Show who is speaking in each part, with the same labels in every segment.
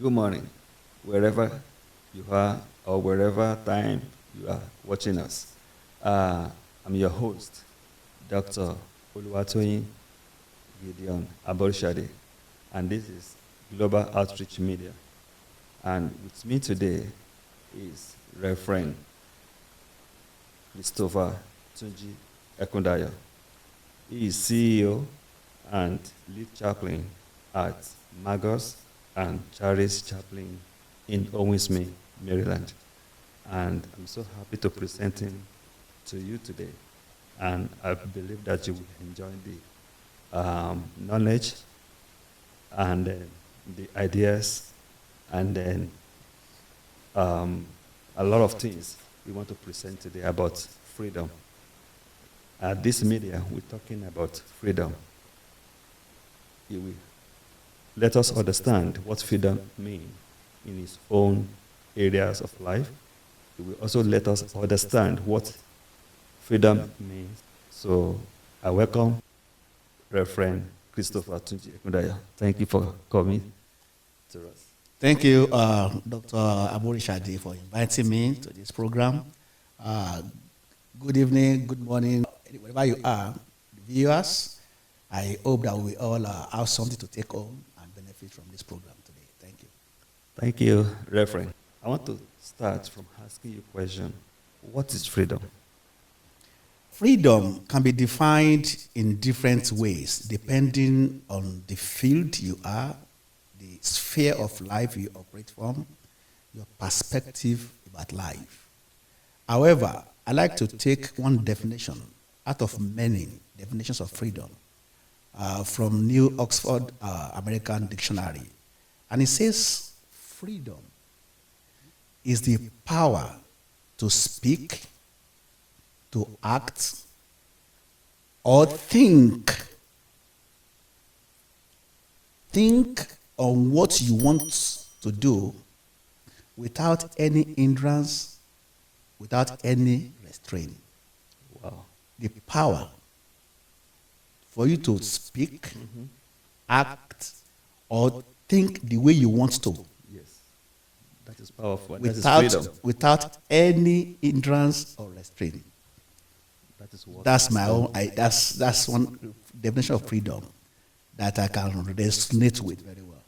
Speaker 1: Good morning, wherever you are or wherever time you are watching us. Uh, I'm your host, Dr. Oluwatoyin Gideon Aborshade, and this is Global Outreach Media. And with me today is Reverend Christopher Tunji Ekundayo. He is CEO and lead chaplain at Magos and Charis Chaplain in Owensme, Maryland. And I'm so happy to present him to you today. And I believe that you will enjoy the knowledge and the ideas and then a lot of things we want to present today about freedom. At this media, we're talking about freedom. He will let us understand what freedom means in his own areas of life. He will also let us understand what freedom means. So I welcome Reverend Christopher Tunji Ekundayo. Thank you for coming to us.
Speaker 2: Thank you, Dr. Aborishade, for inviting me to this program. Good evening, good morning, wherever you are, viewers. I hope that we all have something to take home and benefit from this program today. Thank you.
Speaker 1: Thank you, Reverend. I want to start from asking you a question. What is freedom?
Speaker 2: Freedom can be defined in different ways depending on the field you are, the sphere of life you operate from, your perspective about life. However, I like to take one definition out of many definitions of freedom from New Oxford American Dictionary. And it says, freedom is the power to speak, to act, or think on what you want to do without any hindrance, without any restraint.
Speaker 1: Wow.
Speaker 2: The power for you to speak, act, or think the way you want to.
Speaker 1: Yes. That is powerful. That is freedom.
Speaker 2: Without any hindrance or restraint.
Speaker 1: That is what
Speaker 2: That's my own. That's one definition of freedom that I can resonate with very well.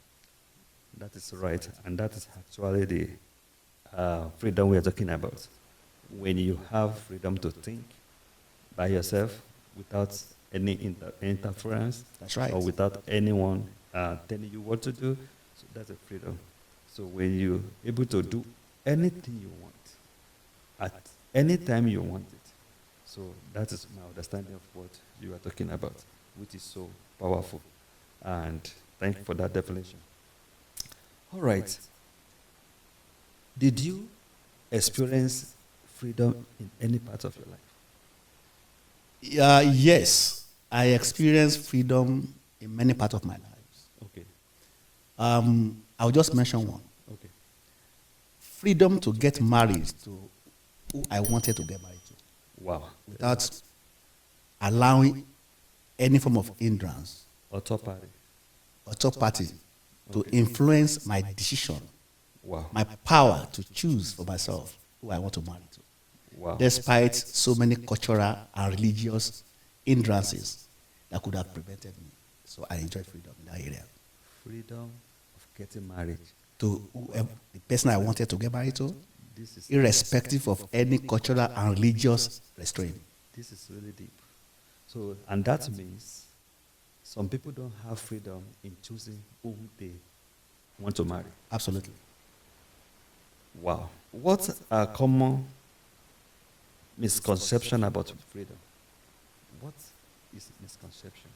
Speaker 1: That is right, and that is actually the freedom we are talking about. When you have freedom to think by yourself without any interference,
Speaker 2: That's right.
Speaker 1: or without anyone telling you what to do, so that's a freedom. So when you're able to do anything you want at any time you want it, so that is my understanding of what you are talking about, which is so powerful. And thank you for that definition. All right. Did you experience freedom in any part of your life?
Speaker 2: Yes, I experienced freedom in many parts of my life.
Speaker 1: Okay.
Speaker 2: I'll just mention one.
Speaker 1: Okay.
Speaker 2: Freedom to get married to who I wanted to get married to
Speaker 1: Wow.
Speaker 2: without allowing any form of hindrance
Speaker 1: Or top party.
Speaker 2: or third party to influence my decision,
Speaker 1: Wow.
Speaker 2: my power to choose for myself who I want to marry to,
Speaker 1: Wow.
Speaker 2: despite so many cultural and religious hindrances that could have prevented me. So I enjoy freedom in that area.
Speaker 1: Freedom of getting married.
Speaker 2: To whoever, the person I wanted to get married to,
Speaker 1: This is
Speaker 2: irrespective of any cultural and religious restraint.
Speaker 1: This is really deep. So, and that means some people don't have freedom in choosing who they want to marry.
Speaker 2: Absolutely.
Speaker 1: Wow. What are common misconception about freedom? What is misconception?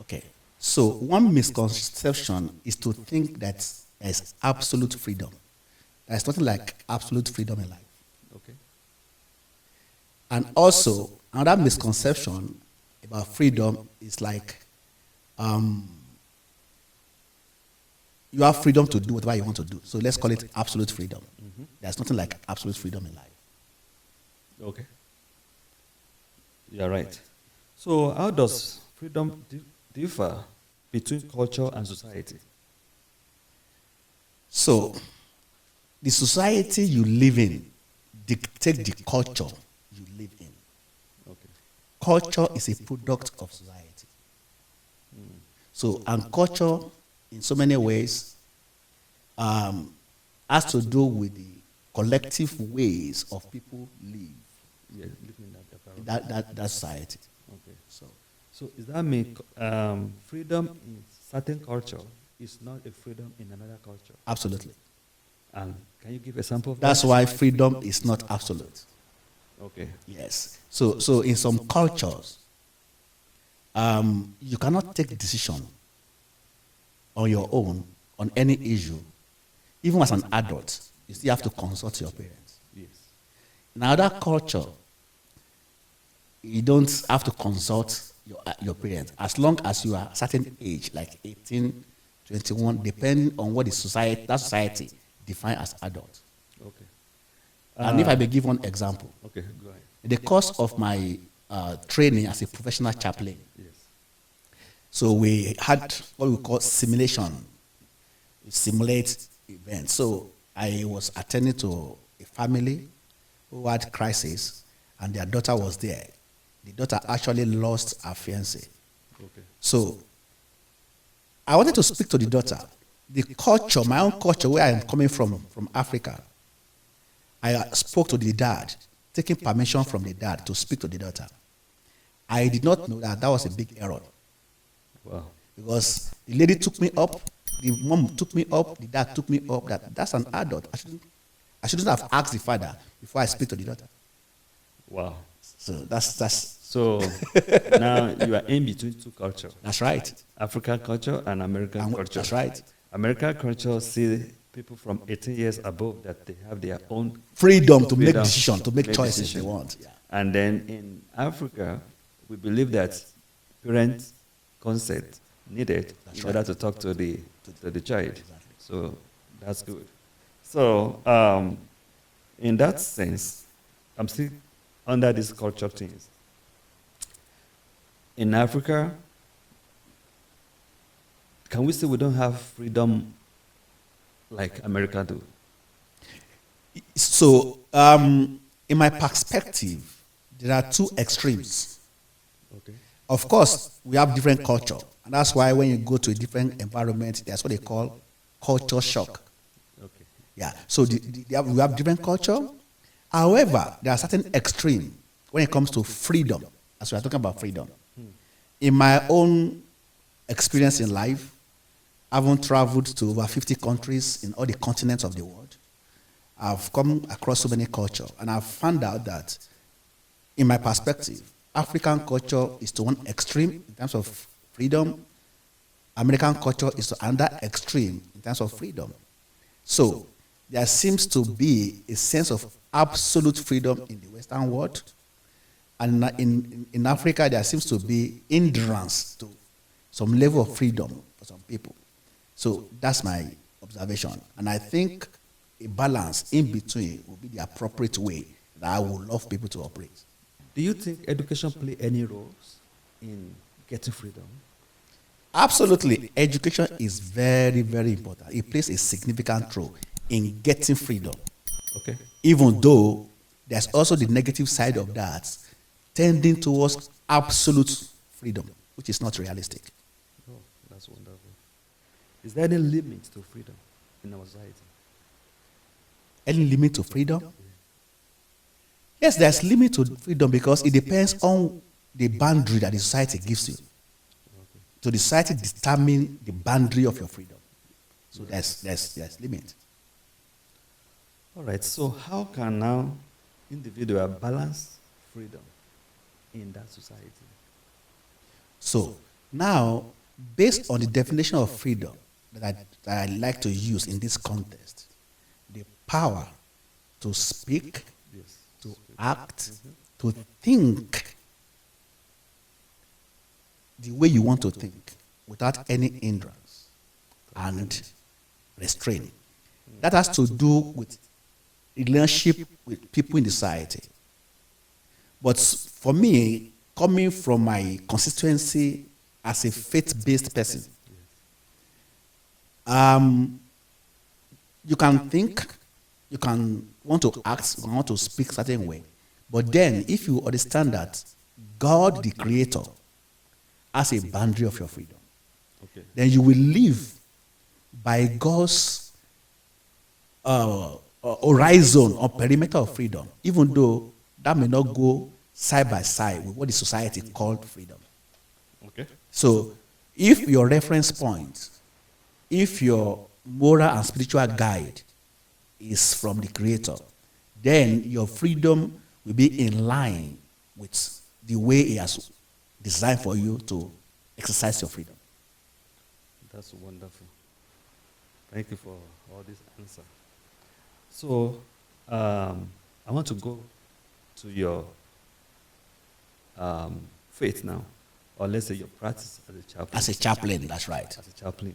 Speaker 2: Okay. So one misconception is to think that there's absolute freedom. There's nothing like absolute freedom in life.
Speaker 1: Okay.
Speaker 2: And also, another misconception about freedom is like you have freedom to do whatever you want to do. So let's call it absolute freedom. There's nothing like absolute freedom in life.
Speaker 1: Okay. You're right. So how does freedom differ between culture and society?
Speaker 2: So, the society you live in dictate the culture you live in.
Speaker 1: Okay.
Speaker 2: Culture is a product of society. So, and culture, in so many ways, has to do with the collective ways of people live
Speaker 1: Yeah, living that
Speaker 2: in that society.
Speaker 1: Okay.
Speaker 2: So,
Speaker 1: So does that mean freedom in certain culture is not a freedom in another culture?
Speaker 2: absolutely.
Speaker 1: And can you give a sample of
Speaker 2: That's
Speaker 1: that?
Speaker 2: why freedom is not absolute.
Speaker 1: Okay.
Speaker 2: Yes. So in some cultures, you cannot take decision on your own on any issue, even as an adult. You still have to consult your parents.
Speaker 1: Yes.
Speaker 2: In another culture, you don't have to consult your parents as long as you are a certain age, like 18, 21, depending on what that society define as adult.
Speaker 1: Okay.
Speaker 2: And if I may give one example,
Speaker 1: Okay, go ahead.
Speaker 2: in the course of my training as a professional chaplain,
Speaker 1: Yes.
Speaker 2: so we had what we call simulation. We simulate events. So I was attending to a family who had crisis, and their daughter was there. The daughter actually lost her fiancé.
Speaker 1: Okay.
Speaker 2: So I wanted to speak to the daughter. The culture, my own culture, where I am coming from Africa, I spoke to the dad, taking permission from the dad to speak to the daughter. I did not know that was a big error.
Speaker 1: Wow.
Speaker 2: Because the lady took me up, the mom took me up, the dad took me up. That's an adult. I shouldn't have asked the father before I speak to the daughter.
Speaker 1: Wow.
Speaker 2: So that's
Speaker 1: So now you are in between two cultures.
Speaker 2: that's right.
Speaker 1: African culture and American culture.
Speaker 2: That's right.
Speaker 1: American culture see people from 18 years above that they have their own
Speaker 2: Freedom to make
Speaker 1: freedom
Speaker 2: decisions, to make choices
Speaker 1: decision.
Speaker 2: they want. Yeah.
Speaker 1: And then in Africa, we believe that parent consent needed in order to talk to the child. So that's good. So in that sense, I'm still under these culture things. In Africa, can we say we don't have freedom like America do?
Speaker 2: So, in my perspective, there are two extremes.
Speaker 1: Okay.
Speaker 2: Of course, we have different culture, and that's why when you go to a different environment, that's what they call culture shock.
Speaker 1: Okay.
Speaker 2: Yeah. So we have different culture. However, there are certain extreme when it comes to freedom, as we are talking about freedom. In my own experience in life, I've traveled to over 50 countries in all the continents of the world. I've come across so many cultures, and I've found out that, in my perspective, African culture is to one extreme in terms of freedom. American culture is to another extreme in terms of freedom. So there seems to be a sense of absolute freedom in the Western world, and in Africa there seems to be hindrance to some level of freedom for some people. So that's my observation, and I think a balance in between will be the appropriate way that I would love people to operate.
Speaker 1: Do you think education play any roles in getting freedom?
Speaker 2: Absolutely. Education is very, very important. It plays a significant role in getting freedom.
Speaker 1: Okay.
Speaker 2: Even though there's also the negative side of that, tending towards absolute freedom, which is not realistic.
Speaker 1: Oh, that's wonderful. Is there any limit to freedom in our society?
Speaker 2: Any limit to freedom? Yes, there's limit to freedom because it depends on the boundary that the society gives you.
Speaker 1: Okay.
Speaker 2: So the society determines the boundary of your freedom. So there's limit.
Speaker 1: All right. So how can now individual balance freedom in that society?
Speaker 2: So now, based on the definition of freedom that I like to use in this context, the power to speak,
Speaker 1: Yes.
Speaker 2: to act, to think the way you want to think without any hindrance and restraint. That has to do with relationship with people in the society. But for me, coming from my constituency as a faith-based person, You can think, you can want to act, you can want to speak certain way. But then, if you understand that God, the Creator, has a boundary of your freedom,
Speaker 1: Okay.
Speaker 2: then you will live by God's horizon or perimeter of freedom, even though that may not go side by side with what the society called freedom.
Speaker 1: Okay.
Speaker 2: So, if your reference point, if your moral and spiritual guide is from the Creator, then your freedom will be in line with the way He has designed for you to exercise your freedom.
Speaker 1: That's wonderful. Thank you for all this answer. So, I want to go to your faith now, or let's say your practice as a chaplain.
Speaker 2: As a chaplain, that's right.
Speaker 1: As a chaplain.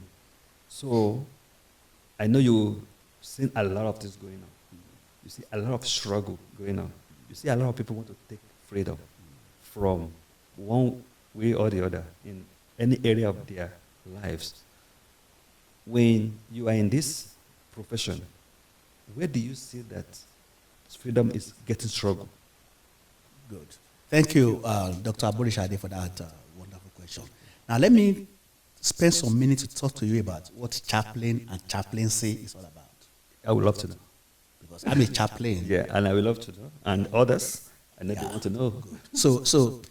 Speaker 1: So, I know you've seen a lot of things going on. You see a lot of struggle going on. You see a lot of people want to take freedom from one way or the other in any area of their lives. When you are in this profession, where do you see that freedom is getting struggle?
Speaker 2: Good. Thank you, Dr. Aborishade, for that wonderful question. Now, let me spend some minutes to talk to you about what chaplain and chaplaincy is all about.
Speaker 1: I would love to know.
Speaker 2: Because I'm a chaplain.
Speaker 1: Yeah, and I would love to know. And others, I know they want to know.
Speaker 2: So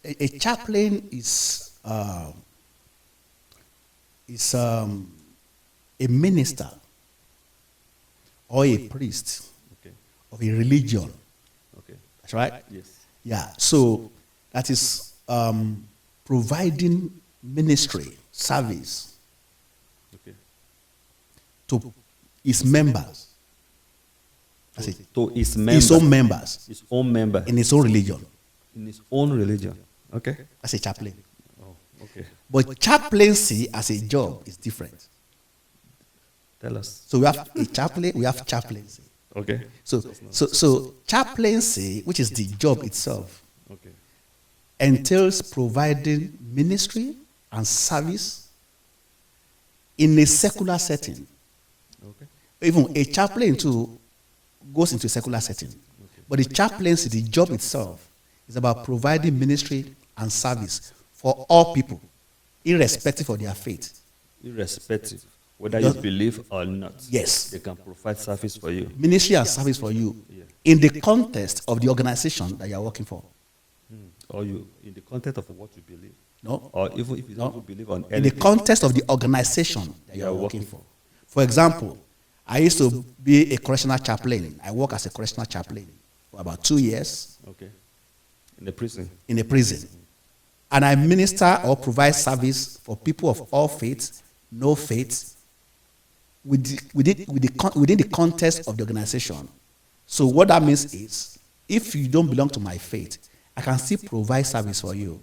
Speaker 2: a chaplain is a minister or a priest
Speaker 1: Okay.
Speaker 2: of a religion.
Speaker 1: Okay.
Speaker 2: That's right?
Speaker 1: Yes.
Speaker 2: Yeah. So that is providing ministry, service
Speaker 1: Okay.
Speaker 2: to his members. That's it.
Speaker 1: To his
Speaker 2: His own members
Speaker 1: His own member.
Speaker 2: in his own religion.
Speaker 1: In his own religion. Okay.
Speaker 2: That's a chaplain.
Speaker 1: Oh, okay.
Speaker 2: But chaplaincy as a job is different.
Speaker 1: Tell us.
Speaker 2: So we have a chaplain, we have chaplaincy.
Speaker 1: Okay.
Speaker 2: So chaplaincy, which is the job itself,
Speaker 1: Okay.
Speaker 2: entails providing ministry and service in a secular setting.
Speaker 1: Okay.
Speaker 2: Even a chaplain too goes into a secular setting. But the chaplaincy, the job itself, is about providing ministry and service for all people, irrespective of their faith.
Speaker 1: Irrespective whether you believe or not.
Speaker 2: Yes.
Speaker 1: They can provide service for you.
Speaker 2: Ministry and service for you
Speaker 1: Yeah.
Speaker 2: in the context of the organization that you are working for.
Speaker 1: Or you in the context of what you believe.
Speaker 2: No?
Speaker 1: Or even if you don't even believe on
Speaker 2: In the
Speaker 1: anything.
Speaker 2: context of the organization that you are working for. For example, I used to be a correctional chaplain. I work as a correctional chaplain for about 2 years
Speaker 1: Okay. In the prison.
Speaker 2: in a prison. And I minister or provide service for people of all faiths, no faiths, within the context of the organization. So what that means is, if you don't belong to my faith, I can still provide service for you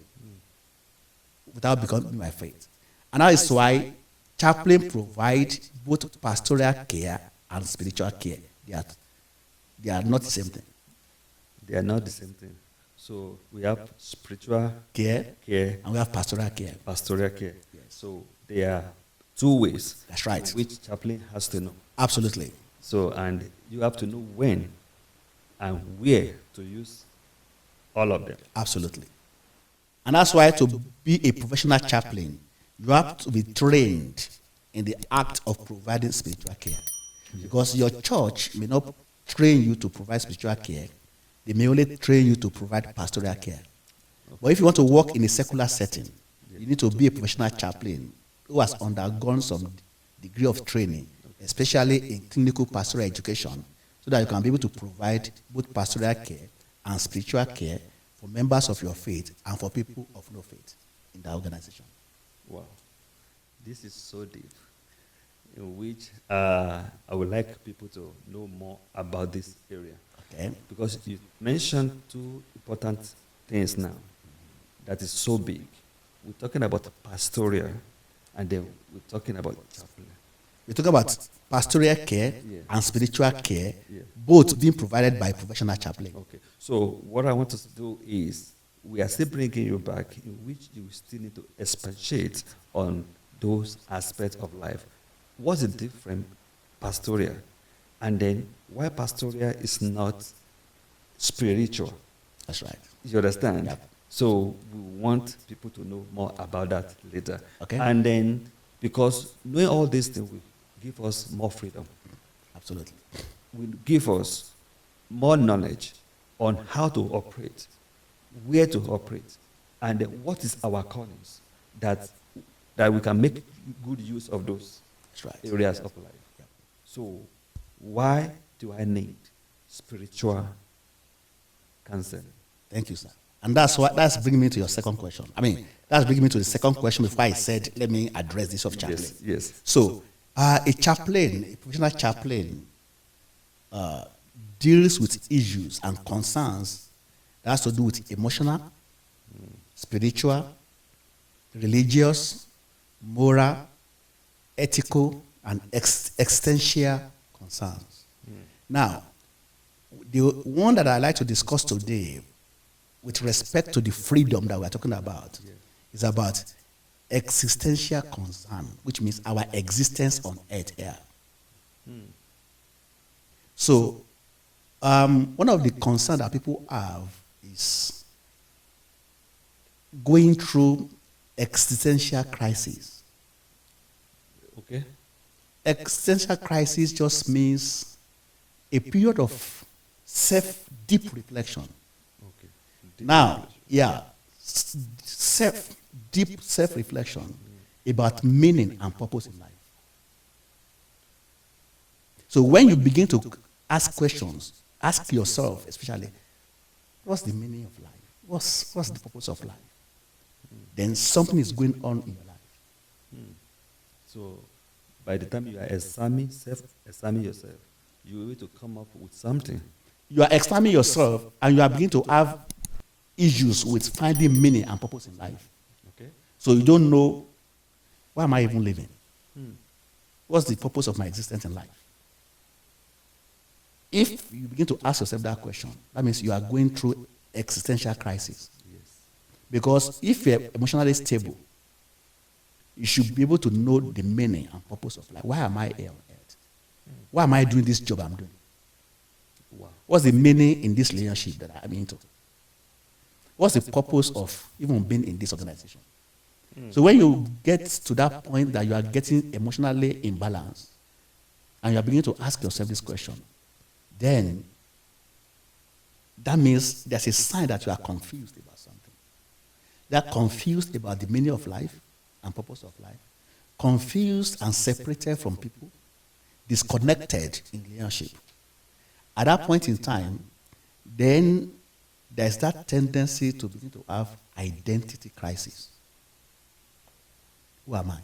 Speaker 2: without becoming my faith. And that is why chaplain provide both pastoral care and spiritual care. They are not the same thing.
Speaker 1: They are not the same thing. So we have spiritual
Speaker 2: Care
Speaker 1: care,
Speaker 2: and we have pastoral care.
Speaker 1: pastoral care. So there are two ways.
Speaker 2: That's right.
Speaker 1: Which chaplain has to know.
Speaker 2: Absolutely.
Speaker 1: So, and you have to know when and where to use all of them.
Speaker 2: Absolutely. And that's why to be a professional chaplain, you have to be trained in the act of providing spiritual care. Because your church may not train you to provide spiritual care, they may only train you to provide pastoral care. But if you want to work in a secular setting, you need to be a professional chaplain who has undergone some degree of training, especially in clinical pastoral education, so that you can be able to provide both pastoral care and spiritual care for members of your faith and for people of no faith in the organization.
Speaker 1: Wow. This is so deep, in which I would like people to know more about this area.
Speaker 2: Okay?
Speaker 1: Because you mentioned two important things now that is so big. We're talking about pastoral, and then we're talking about chaplain.
Speaker 2: We talk about pastoral care and spiritual care,
Speaker 1: Yeah.
Speaker 2: both being provided by professional chaplain.
Speaker 1: Okay. So what I want us to do is, we are still bringing you back, in which you still need to expatiate on those aspects of life. What's the difference pastoral. And then why pastoral is not spiritual.
Speaker 2: That's right.
Speaker 1: You understand?
Speaker 2: Yep.
Speaker 1: So we want people to know more about that later.
Speaker 2: Okay.
Speaker 1: And then, because knowing all these things will give us more freedom.
Speaker 2: Absolutely.
Speaker 1: Will give us more knowledge on how to operate, where to operate, and then what is our callings, that we can make good use of those
Speaker 2: That's right.
Speaker 1: areas of life.
Speaker 2: Yep.
Speaker 1: So why do I need spiritual counseling?
Speaker 2: Thank you, sir. And that's bringing me to your second question. That's bringing me to the second question before I said, let me address this of chaplain.
Speaker 1: Yes.
Speaker 2: So, a chaplain, a professional chaplain, deals with issues and concerns that has to do with emotional, spiritual, religious, moral, ethical, and existential concerns. Now, the one that I'd like to discuss today, with respect to the freedom that we're talking about, is about existential concern, which means our existence on earth here. So, one of the concerns that people have is going through existential crisis.
Speaker 1: Okay.
Speaker 2: Existential crisis just means a period of deep reflection.
Speaker 1: Okay.
Speaker 2: Now, deep self-reflection about meaning and purpose in life. So when you begin to ask questions, ask yourself especially, what's the meaning of life? What's the purpose of life? Then something is going on in your life.
Speaker 1: So by the time you are examining yourself, you will be able to come up with something.
Speaker 2: You are examining yourself and you are beginning to have issues with finding meaning and purpose in life.
Speaker 1: Okay.
Speaker 2: So you don't know, why am I even living? What's the purpose of my existence in life? If you begin to ask yourself that question, that means you are going through existential crisis.
Speaker 1: Yes.
Speaker 2: Because if you're emotionally stable, you should be able to know the meaning and purpose of life. Why am I here on earth? Why am I doing this job I'm doing?
Speaker 1: Wow.
Speaker 2: What's the meaning in this relationship that I'm into? What's the purpose of even being in this organization? So when you get to that point that you are getting emotionally imbalanced and you are beginning to ask yourself this question, then that means there's a sign that you are confused about something. You are confused about the meaning of life and purpose of life, confused and separated from people, disconnected in relationship. At that point in time, then there's that tendency to begin to have identity crisis. Who am I?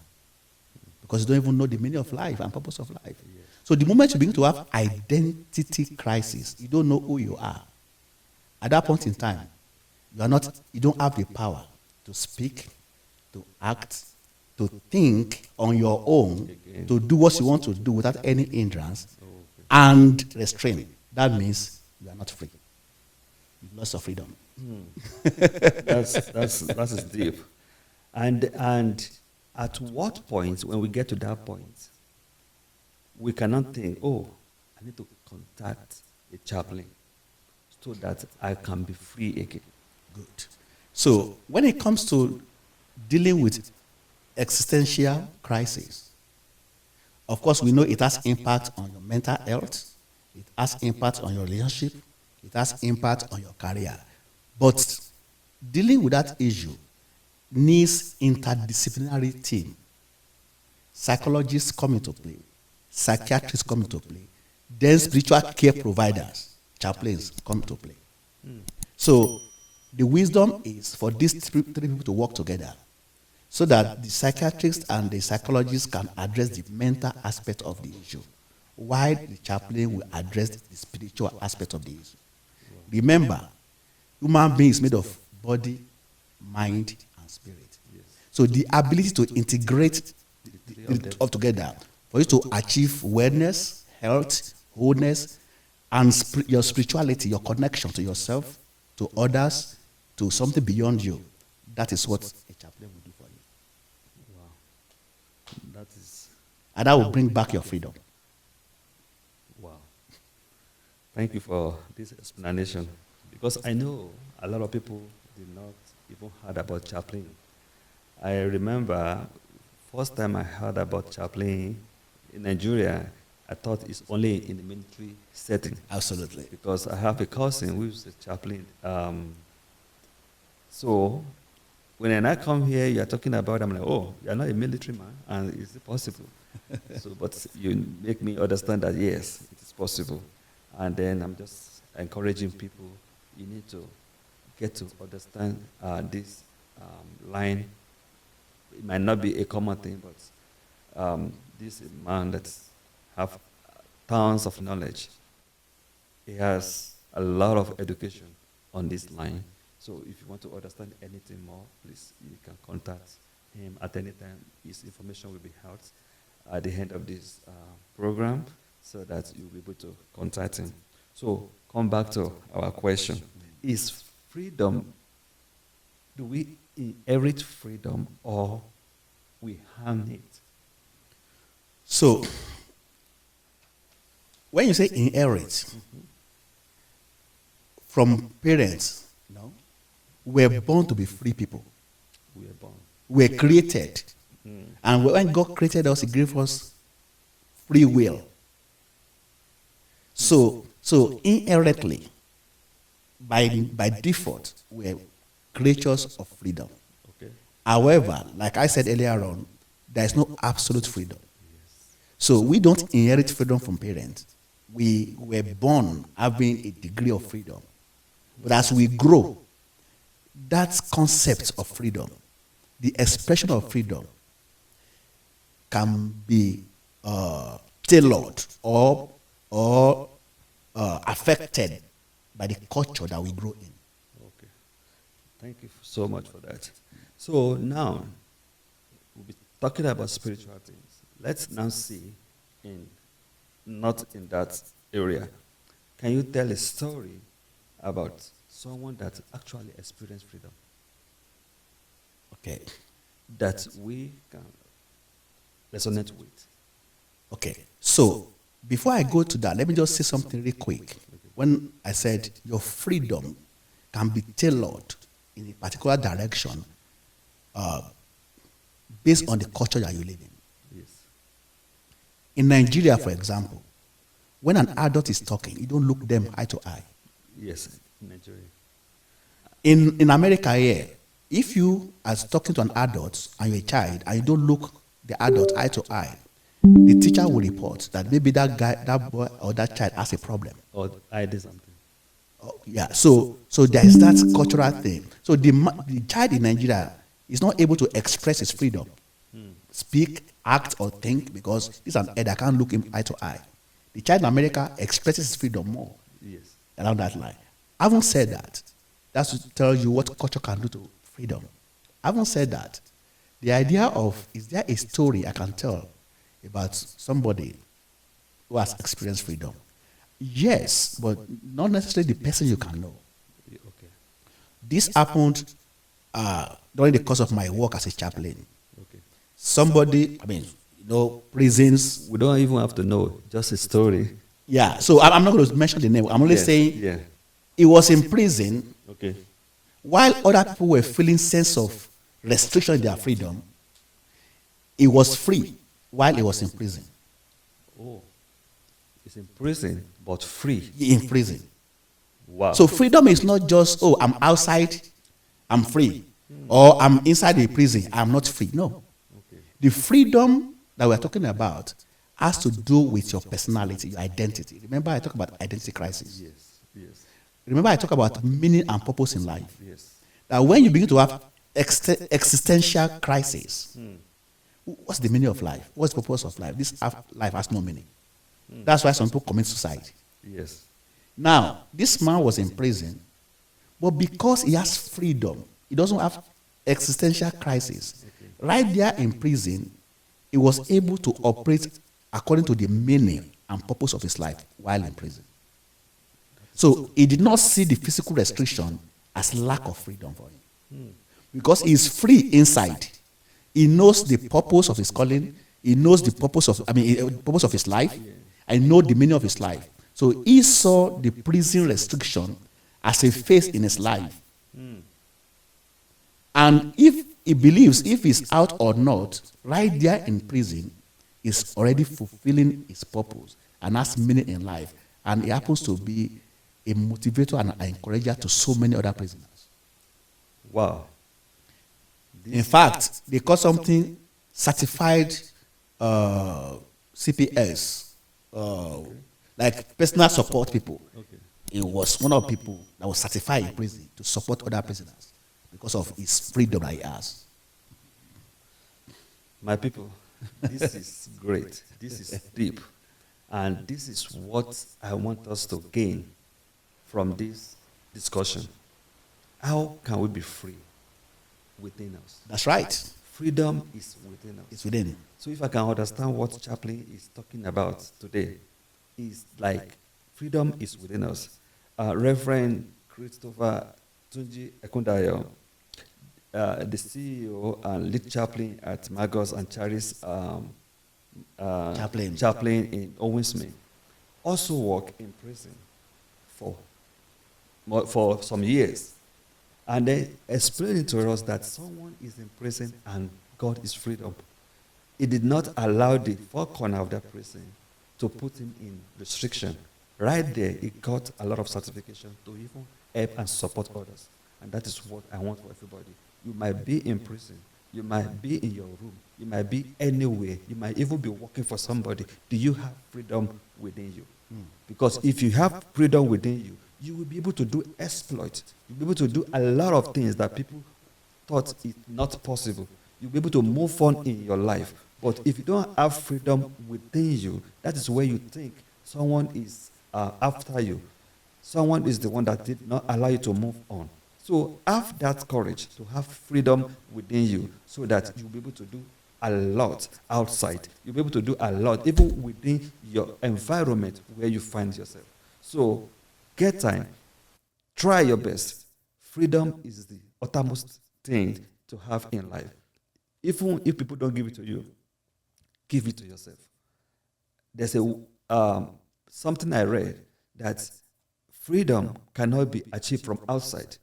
Speaker 2: Because you don't even know the meaning of life and purpose of life. So the moment you begin to have identity crisis, you don't know who you are. At that point in time, you don't have the power to speak, to act, to think on your own, to do what you want to do without any hindrance and restraint. That means you are not free. You've lost your freedom.
Speaker 1: That is deep. And at what point, when we get to that point, we cannot think, oh, I need to contact a chaplain so that I can be free again.
Speaker 2: Good. So when it comes to dealing with existential crisis, of course, we know it has impact on your mental health, it has impact on your relationship, it has impact on your career. But dealing with that issue needs interdisciplinary team. Psychologists come into play, psychiatrists come into play, then spiritual care providers, chaplains come into play. So the wisdom is for these three people to work together so that the psychiatrist and the psychologist can address the mental aspect of the issue, while the chaplain will address the spiritual aspect of the issue. Remember, human being is made of body, mind, and spirit. So the ability to integrate it all together for you to achieve wellness, health, wholeness, and your spirituality, your connection to yourself, to others, to something beyond you, that is what a chaplain will do for you.
Speaker 1: Wow. That is...
Speaker 2: And that will bring back your freedom.
Speaker 1: Thank you for this explanation. Because I know a lot of people did not even heard about chaplain. I remember first time I heard about chaplain in Nigeria, I thought it's only in the military setting.
Speaker 2: Absolutely.
Speaker 1: Because I have a cousin who is a chaplain. So when I come here, you're talking about, I'm like, oh, you're not a military man, and is it possible? So, but you make me understand that yes, it is possible. And then I'm just encouraging people, you need to get to understand this line. It might not be a common thing, but this is a man that have tons of knowledge. He has a lot of education on this line. So if you want to understand anything more, please, you can contact him at any time. His information will be held at the end of this program so that you'll be able to contact him. So come back to our question. Is freedom, do we inherit freedom or we harm it?
Speaker 2: So when you say inherit, from parents, no, we're born to be free people.
Speaker 1: We are born.
Speaker 2: We're created. And when God created us, He gave us free will. So inherently, by default, we're creatures of freedom.
Speaker 1: Okay.
Speaker 2: However, like I said earlier on, there is no absolute freedom. So we don't inherit freedom from parents. We were born having a degree of freedom. But as we grow, that concept of freedom, the expression of freedom, can be tailored or affected by the culture that we grow in.
Speaker 1: Okay. Thank you so much for that. So now, we'll be talking about spiritual things. Let's now see, not in that area. Can you tell a story about someone that actually experienced freedom?
Speaker 2: Okay.
Speaker 1: That we can resonate with.
Speaker 2: Okay. So before I go to that, let me just say something real quick. When I said your freedom can be tailored in a particular direction based on the culture that you live in.
Speaker 1: Yes.
Speaker 2: In Nigeria, for example, when an adult is talking, you don't look them eye to eye.
Speaker 1: Yes, in Nigeria.
Speaker 2: In America here, if you are talking to an adult and you're a child and you don't look the adult eye to eye, the teacher will report that maybe that guy, that boy or that child has a problem.
Speaker 1: Or I did something.
Speaker 2: Oh, yeah, so there is that cultural thing. So the child in Nigeria is not able to express his freedom, speak, act, or think because he's an elder, can't look him eye to eye. The child in America expresses his freedom more.
Speaker 1: Yes.
Speaker 2: Around that line. Having said that, that's to tell you what culture can do to freedom. Having said that, the idea of, is there a story I can tell about somebody who has experienced freedom? Yes, but not necessarily the person you can know.
Speaker 1: Okay.
Speaker 2: This happened during the course of my work as a chaplain.
Speaker 1: Okay.
Speaker 2: Somebody, prisons.
Speaker 1: We don't even have to know, just a story.
Speaker 2: Yeah, so I'm not going to mention the name. I'm only saying he was in prison.
Speaker 1: Okay.
Speaker 2: While other people were feeling sense of restriction in their freedom, he was free while he was in prison.
Speaker 1: Oh, he's in prison, but free.
Speaker 2: In prison.
Speaker 1: Wow.
Speaker 2: So freedom is not just, oh, I'm outside, I'm free. Or I'm inside the prison, I'm not free. No.
Speaker 1: Okay.
Speaker 2: The freedom that we're talking about has to do with your personality, your identity. Remember I talk about identity crisis.
Speaker 1: Yes, yes.
Speaker 2: Remember I talk about meaning and purpose in life.
Speaker 1: Yes.
Speaker 2: That when you begin to have existential crisis, what's the meaning of life? What's the purpose of life? This life has no meaning. That's why some people commit suicide.
Speaker 1: Yes.
Speaker 2: Now, this man was in prison, but because he has freedom, he doesn't have existential crisis. Okay. Right there in prison, he was able to operate according to the meaning and purpose of his life while in prison. So he did not see the physical restriction as lack of freedom for him. Because he is free inside. He knows the purpose of his calling. He knows the purpose of, purpose of his life. And knows the meaning of his life. So he saw the prison restriction as a phase in his life. And if he believes if he's out or not, right there in prison is already fulfilling his purpose and has meaning in life. And he happens to be a motivator and an encourager to so many other prisoners.
Speaker 1: Wow.
Speaker 2: In fact, they call something certified CPS, like personal support people.
Speaker 1: Okay.
Speaker 2: He was one of the people that was certified in prison to support other prisoners because of his freedom that he has.
Speaker 1: My people, this is great. This is deep. And this is what I want us to gain from this discussion. How can we be free within us?
Speaker 2: That's right.
Speaker 1: Freedom is within us.
Speaker 2: It's within.
Speaker 1: So if I can understand what chaplain is talking about today, is like freedom is within us. Reverend Christopher Tunji Ekundayo, the CEO and lead chaplain at Magos and Charis chaplain in Owensmith, also worked in prison for some years. And they explained to us that someone is in prison and God is freedom. He did not allow the four corners of that prison to put him in restriction. Right there, he got a lot of certification to even help and support others. And that is what I want for everybody. You might be in prison. You might be in your room. You might be anywhere. You might even be working for somebody. Do you have freedom within you? Because if you have freedom within you, you will be able to do exploits. You'll be able to do a lot of things that people thought is not possible. You'll be able to move on in your life. But if you don't have freedom within you, that is where you think someone is after you. Someone is the one that did not allow you to move on. So have that courage to have freedom within you so that you'll be able to do a lot outside. You'll be able to do a lot even within your environment where you find yourself. So get time. Try your best. Freedom is the uttermost thing to have in life. Even if people don't give it to you, give it to yourself. There's a something I read that freedom cannot be achieved from outside.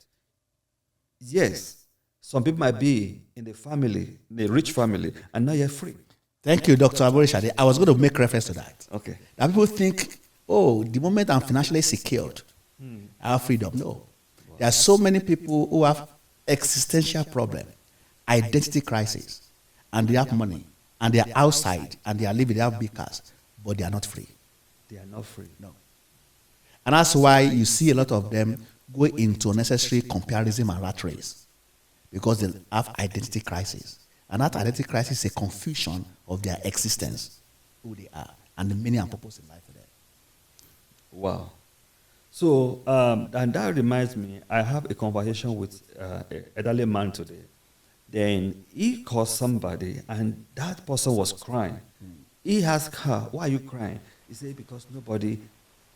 Speaker 1: Yes, some people might be in the family, in a rich family, and now you're free.
Speaker 2: Thank you, Dr. Aborishade. I was going to make reference to that.
Speaker 1: Okay.
Speaker 2: Now people think, oh, the moment I'm financially secured, I have freedom. No. Wow. There are so many people who have existential problem, identity crisis, and they have money, and they are outside, and they are living, they have big cars, but they are not free.
Speaker 1: They are not free.
Speaker 2: No. And that's why you see a lot of them go into unnecessary comparison and rat race, because they have identity crisis. And that identity crisis is a confusion of their existence, who they are, and the meaning and purpose in life for them.
Speaker 1: Wow. So, and that reminds me, I have a conversation with an elderly man today. Then he called somebody, and that person was crying. He asked her, why are you crying? He said, because nobody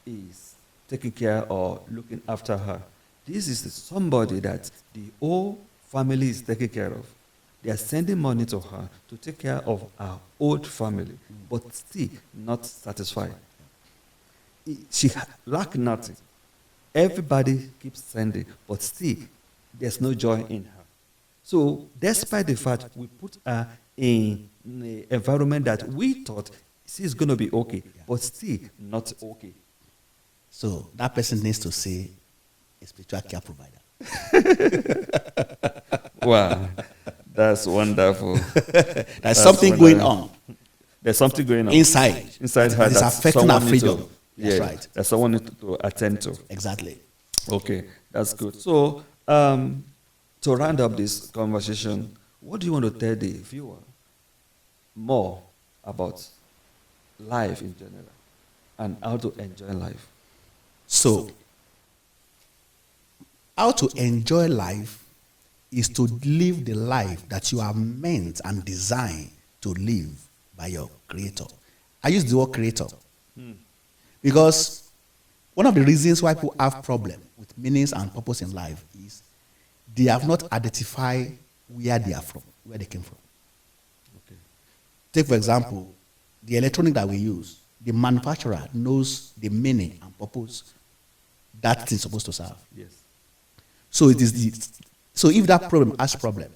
Speaker 1: is taking care or looking after her. This is somebody that the whole family is taking care of. They are sending money to her to take care of her old family, but still not satisfied. She lacked nothing. Everybody keeps sending, but still there's no joy in her. So despite the fact we put her in an environment that we thought she's going to be okay, but still not okay.
Speaker 2: So that person needs to say a spiritual care provider.
Speaker 1: Wow, that's wonderful.
Speaker 2: There's something going on.
Speaker 1: There's something going on
Speaker 2: inside
Speaker 1: her
Speaker 2: that's affecting our freedom. That's
Speaker 1: yeah,
Speaker 2: right.
Speaker 1: That someone needs to attend to.
Speaker 2: Exactly.
Speaker 1: Okay, that's good. So, to round up this conversation, what do you want to tell the viewer more about life in general and how to enjoy life?
Speaker 2: So, how to enjoy life is to live the life that you are meant and designed to live by your Creator. I use the word Creator because one of the reasons why people have problem with meanings and purpose in life is they have not identified where they are from, where they came from. Okay. Take, for example, the electronic that we use, the manufacturer knows the meaning and purpose that thing is supposed to serve.
Speaker 1: Yes.
Speaker 2: So it is so if that problem has problem,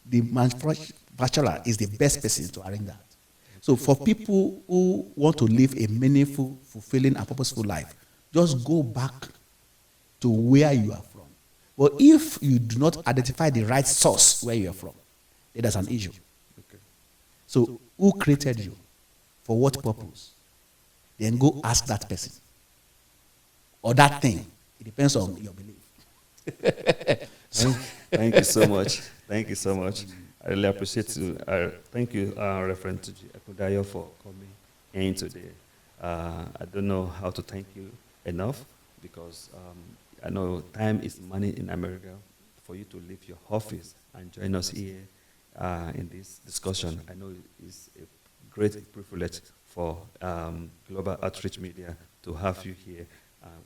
Speaker 2: the manufacturer is the best person to arrange that. So for people who want to live a meaningful, fulfilling, and purposeful life, just go back to where you are from. But if you do not identify the right source where you are from, then there's an issue.
Speaker 1: Okay.
Speaker 2: So who created you? For what purpose? Then go ask that person. Or that thing. It depends on your belief.
Speaker 1: Thank you so much. Thank you so much. I really appreciate you. Thank you, Reverend Tuji Akudayo, for coming in today. I don't know how to thank you enough because I know time is money in America. For you to leave your office and join us here in this discussion, I know it's a great privilege for Global Outreach Media to have you here.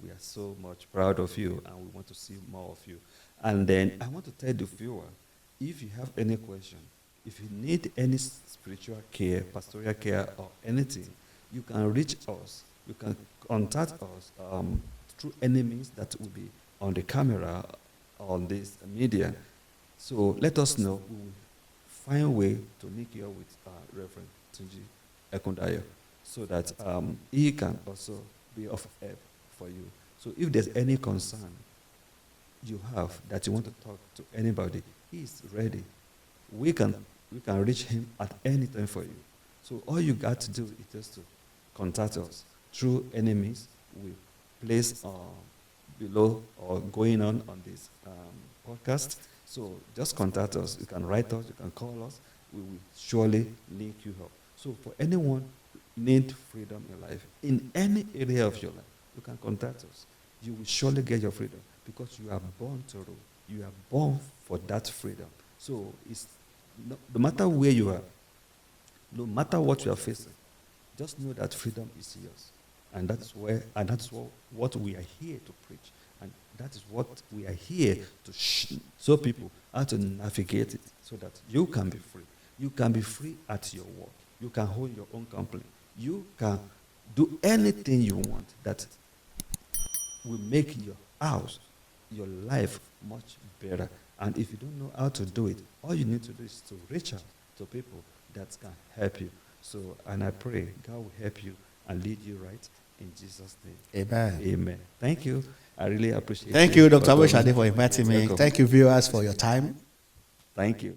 Speaker 1: We are so much proud of you, and we want to see more of you. And then I want to tell the viewer, if you have any question, if you need any spiritual care, pastoral care, or anything, you can reach us. You can contact us through any means that will be on the camera, on this media. So let us know. We will find a way to link you up with Reverend Tunji Ekundayo so that he can also be of help for you. So if there's any concern you have that you want to talk to anybody, he's ready. We can reach him at any time for you. So all you got to do is just to contact us through any means we place below or going on this podcast. So just contact us. You can write us. You can call us. We will surely link you up. So for anyone need freedom in life, in any area of your life, you can contact us. You will surely get your freedom because you are born to rule. You are born for that freedom. So it's no matter where you are, no matter what you are facing, just know that freedom is yours. And that's what we are here to preach. And that is what we are here to show people how to navigate it so that you can be free. You can be free at your work. You can hold your own company. You can do anything you want that will make your house, your life much better. And if you don't know how to do it, all you need to do is to reach out to people that can help you. So, and I pray God will help you and lead you right in Jesus' name.
Speaker 2: Amen.
Speaker 1: Amen. Thank you. I really appreciate it.
Speaker 2: Thank you, Dr. Aboshade, for inviting me.
Speaker 1: Welcome.
Speaker 2: Thank you, viewers, for your time.
Speaker 1: Thank you.